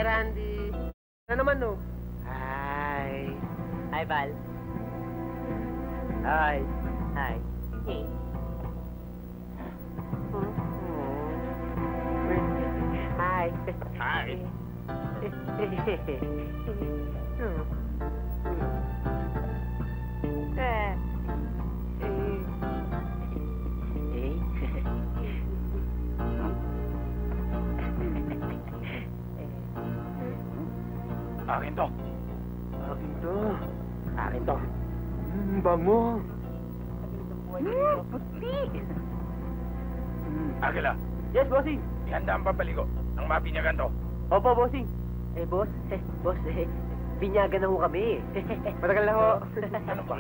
Randy. Ano naman, no? Hi. Hi, Val. Hi. Hi. Hey. Hi. Hi. Akin to. Akin to. Akin to. Bango. Puti. Agila, Yes, bossing. ihanda ang papaligo ng mapinyagan to. Opo, bossing. Boss, binyagan na ho kami. Matagal na ho. Ano ba?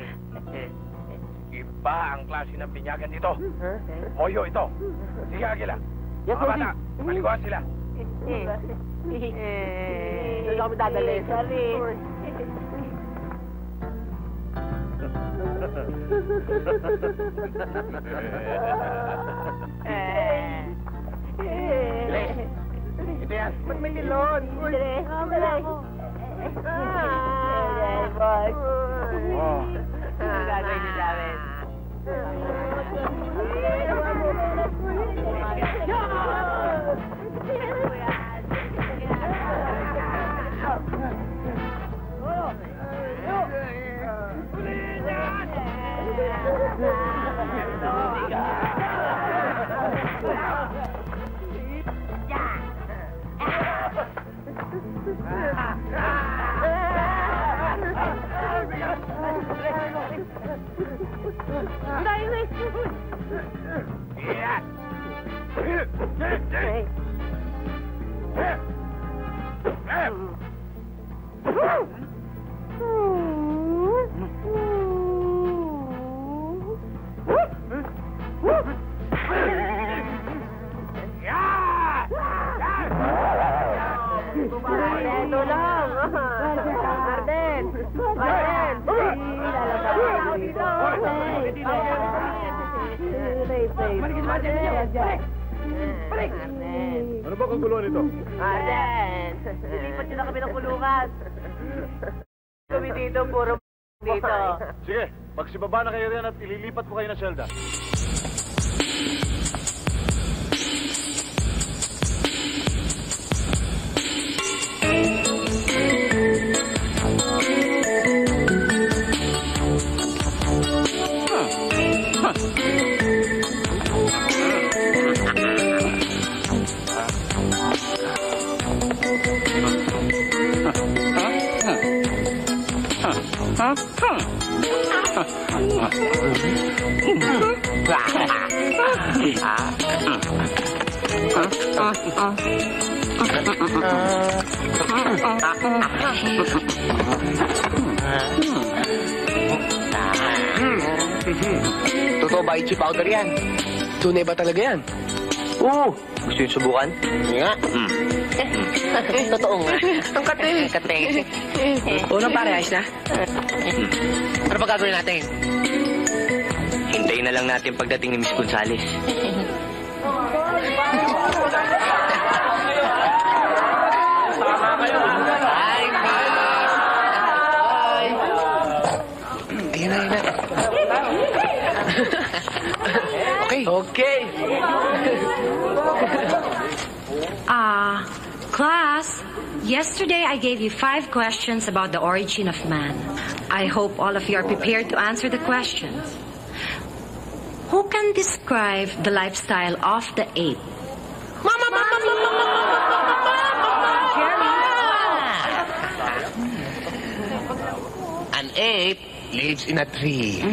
Iba ang klase ng pinyagan dito. Huh? Moyo ito. Sige, Agila. Yes, Mga bata, bossing. maliguan sila. Doon kami dadali. Sorry. Ito yan. Ba't may nilon? Boss. Oh. Ano gagawin niyo sa amin? Ano ba kaguluhan ito? Arden! Lilipat nyo na kami ng kulungan. Kami dito, puro dito. Sige, magsibaba na kayo rin at ililipat ko kayo na selda. Totoo ba itchy powder yan? Tunay ba talaga yan? Oo! Gusto yung subukan? Nga. Totoo nga. Ang kate. Kate. Unang pare, ayos na? Ano pa gagawin natin? Hintayin na lang natin pagdating ni Miss Gonzales. Ayun na. Okay. Class, yesterday I gave you 5 questions about the origin of man. I hope all of you are prepared to answer the questions. Who can describe the lifestyle of the ape? An ape lives in a tree.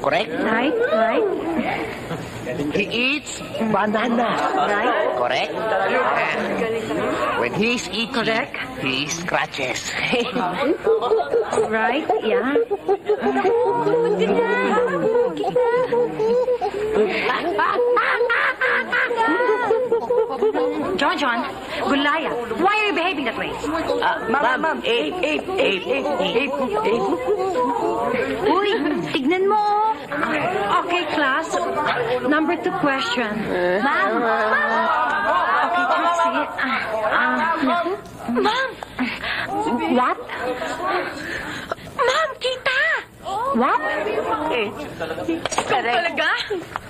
Correct? Right. He eats banana. Right. Correct? When he's eating, Correct. he scratches. Right, yeah. John, Gulaya, why are you behaving that way? Ma'am, ape. Uy, tignan mo. Okay, class. Number 2 question. Ma'am. Okay, class, sige. Ma'am! What? Ma'am, kita! What? Talaga?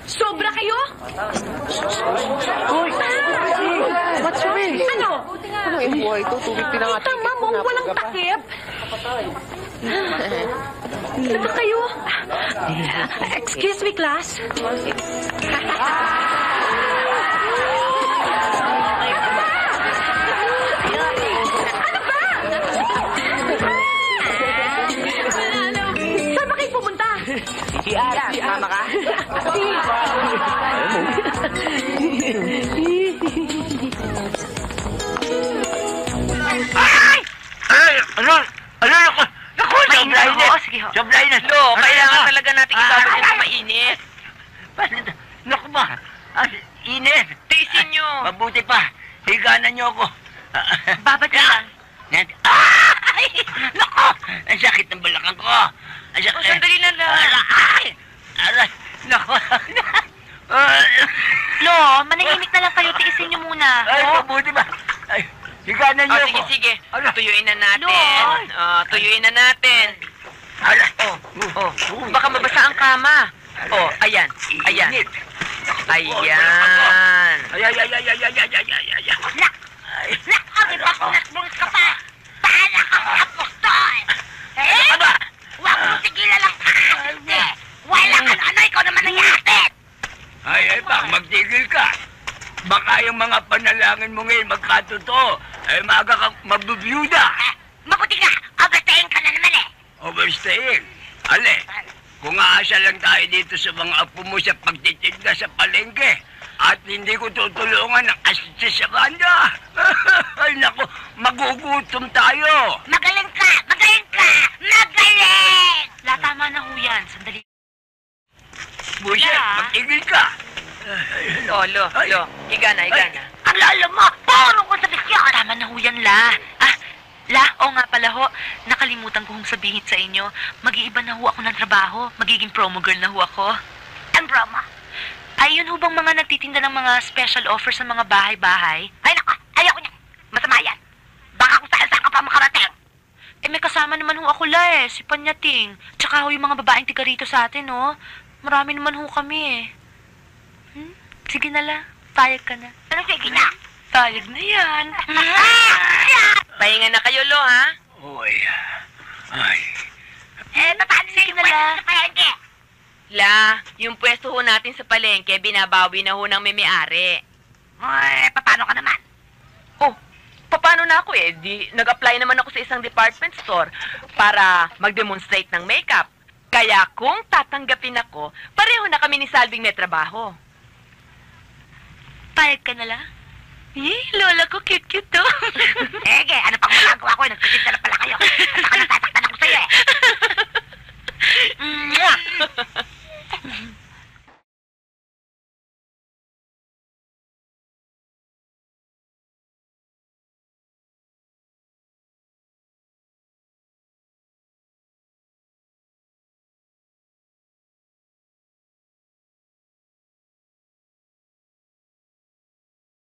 Sobra kayo? What's wrong? Ano? Ano yung buhay ito? Tubig pinangat. Kita, ma'am, walang takip. Ano ba kayo? Excuse me, class. Saan ba kayo pumunta? Mama ka? Ay! Ano? Naku! Naku! Sobrang init! Sige ho. Sobrang init! Lo, kailangan talaga natin ibabad yun sa mainit. Naku ba? Init! Tiisin nyo. Mabuti pa. Higanan niyo ako. Babad ka lang. Ay! Naku! Ang sakit ng balakang ko. Ang sakit. Sandali na lang. Ay! Aray! Naku! Lo, manahimik na lang kayo. Tiisin niyo muna. Ay, mabuti ba? Ay, higanan niyo ako. Sige. Ano? Tuyuin na natin. Lo. Tuyuin na natin. Aray! Baka mabasa ang kama. Ayan. Ayan. Init. Ayan. Ay. Nakakipagpunat ka pa. Pahala ka sa apostol. Aba! Huwag mo tigilan lang kakasinte. Wala ka na ano, ikaw naman ang yatid. Ay, bak, magtigil ka. Baka yung mga panalangin mo ngayon magkatotoo. Ay, maaga kang mabubiyuda. Mabuti ka. Overstaying ka na naman eh. Overstaying. Ale, kung aasa lang tayo dito sa mga apo mo sa pagtitinda sa palengke, at hindi ko tutulungan ng assist sa banda. Ay, naku, magugutom tayo. Magaling ka! Magaling ka! Magaling! Tama na ho yan. Sandali. Buset, magtigil ka. Lo. Higa na. Ang lalo mo! Puro ko sa diksyon! Tama na ho yan, La. Oo nga pala ho. Nakalimutan ko hong sabihin sa inyo. Mag-iiba na ho ako ng trabaho. Magiging promo girl na ho ako. Ang promo? Ay, yun ho bang mga nagtitinda ng mga special offer sa mga bahay-bahay? Ay, naku! Ayoko niya! Masama yan! Baka kung saan ka pa makarating! May kasama naman ho ako, La, si Panyating. Tsaka ho yung mga babaeng tiga rito sa atin, oh. Marami naman ho kami, Sige na, La. Payag ka na. Ano sige na? Payag na yan. Pahinga na kayo, Lo, ha? Uy. Ay. Paano sige na, La? La, yung pwesto ho natin sa palengke, binabawi na ho ng may-ari. Paano ka naman? Paano na ako nag-apply naman ako sa isang department store para mag-demonstrate ng makeup. Kaya kung tatanggapin ako, pareho na kami ni Salving may trabaho. Payag ka na, La? Lola ko, cute-cute to. Ano pang magagawa ko? Nagtitinda